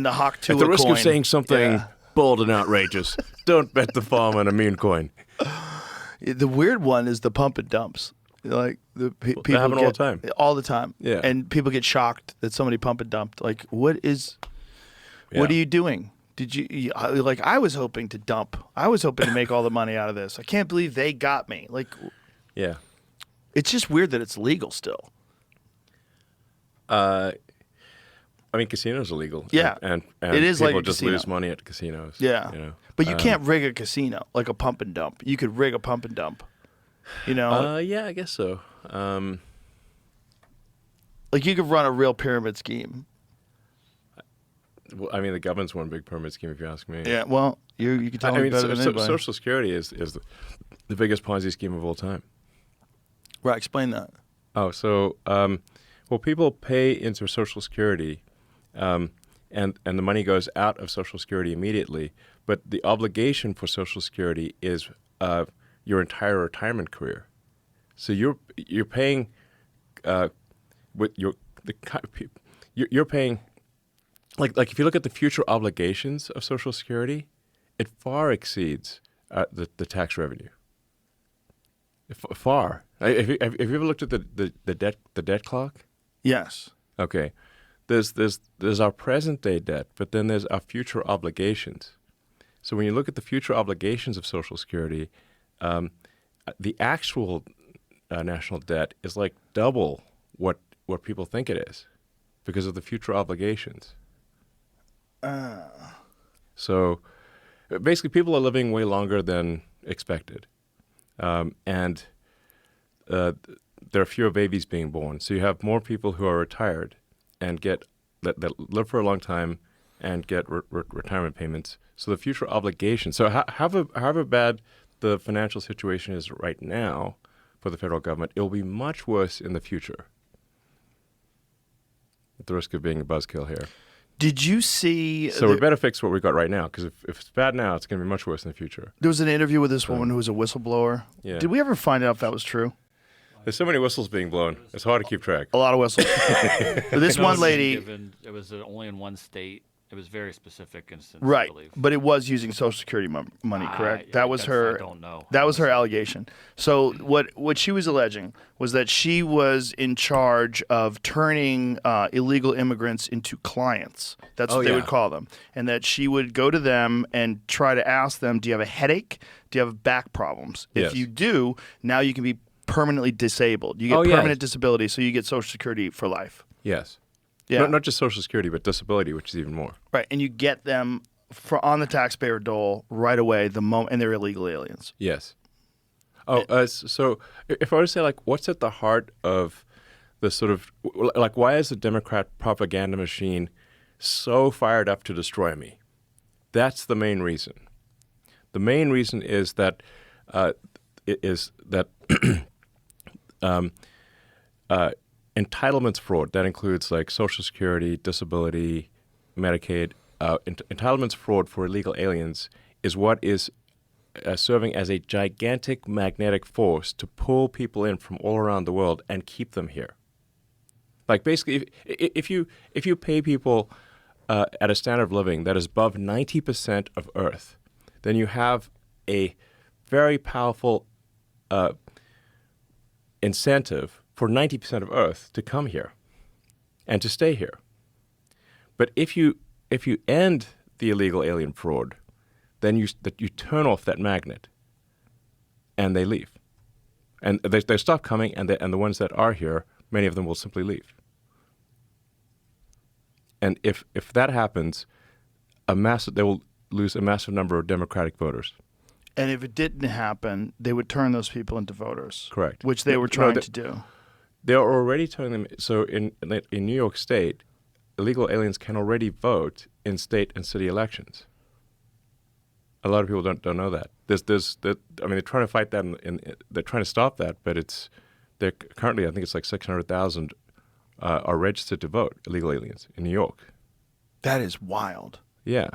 Nahak to At the a risk coin. of saying something bold and outrageous, don't bet the farm on a meme coin. The weird one is the pump and dumps. Like people happen all the time. All the time. Yeah. And people get shocked that somebody pump and dumped. Like, what are you doing? Like, I was hoping to dump. I was hoping to make all the money out of this. I can't believe they got me. Like, Yeah. it's just weird that it's legal still. I mean, casinos are legal. Yeah. And It is people like a just casino. lose money at casinos. Yeah. You know? But you can't rig a casino like a pump and dump. You could rig a pump and dump. You know? Yeah, I guess so. Like, you could run a real pyramid scheme. Well, I mean, the government's one big pyramid scheme, if you ask me. Yeah, well, you can tell me better than anybody. Social Security is the biggest Ponzi scheme of all time. Right, explain that. Oh, so well, people pay into Social Security, and the money goes out of Social Security immediately. But the obligation for Social Security is your entire retirement career. So you're paying with you're paying like if you look at the future obligations of Social Security, it far exceeds the tax revenue. Far. Have you ever looked at the debt clock? Yes. Okay. There's our present day debt, but then there's our future obligations. So when you look at the future obligations of Social Security, the actual national debt is like double what people think it is because of the future obligations. So basically people are living way longer than expected. And there are fewer babies being born. So you have more people who are retired and that live for a long time and get retirement payments. So the future obligations. So however bad the financial situation is right now for the federal government, it will be much worse in the future. At the risk of being a buzzkill here. Did you see... So we better fix what we got right now, because if it's bad now, it's going to be much worse in the future. There was an interview with this woman who was a whistleblower. Yeah. Did we ever find out if that was true? There's so many whistles being blown. It's hard to keep track. A lot of whistles. But this one lady... It was only in one state. It was very specific instance, Right, I believe. but it was using Social Security money, correct? That was her. I don't know. That was her allegation. So what she was alleging was that she was in charge of turning illegal immigrants into clients. That's what they would call them, and that she would go to them and try to ask them, "Do you have a headache? Do you have back problems? Yes. If you do, now you can be permanently disabled. You get permanent disability, so you get Social Security for life." Yes. Yeah. Not just Social Security, but disability, which is even more. Right, and you get them on the taxpayer dole right away the moment, and they're illegal aliens. Yes. Oh, so if I were to say, like, what's at the heart of the sort of, like, why is the Democrat propaganda machine so fired up to destroy me? That's the main reason. The main reason is that entitlements fraud, that includes like Social Security, disability, Medicaid, entitlements fraud for illegal aliens is what is serving as a gigantic magnetic force to pull people in from all around the world and keep them here. Like basically, if you pay people at a standard of living that is above 90% of Earth, then you have a very powerful incentive for 90% of Earth to come here and to stay here. But if you end the illegal alien fraud, then you turn off that magnet, and they leave, and they stop coming, and the ones that are here, many of them will simply leave. And if that happens, they will lose a massive number of Democratic voters. And if it didn't happen, they would turn those people into voters. Correct. Which they were trying to do. They're already turning them. So in New York State, illegal aliens can already vote in state and city elections. A lot of people don't know that. I mean, they're trying to fight that, they're trying to stop that, but they're currently, I think it's like 600,000 are registered to vote, illegal aliens in New York. That is wild. Yeah.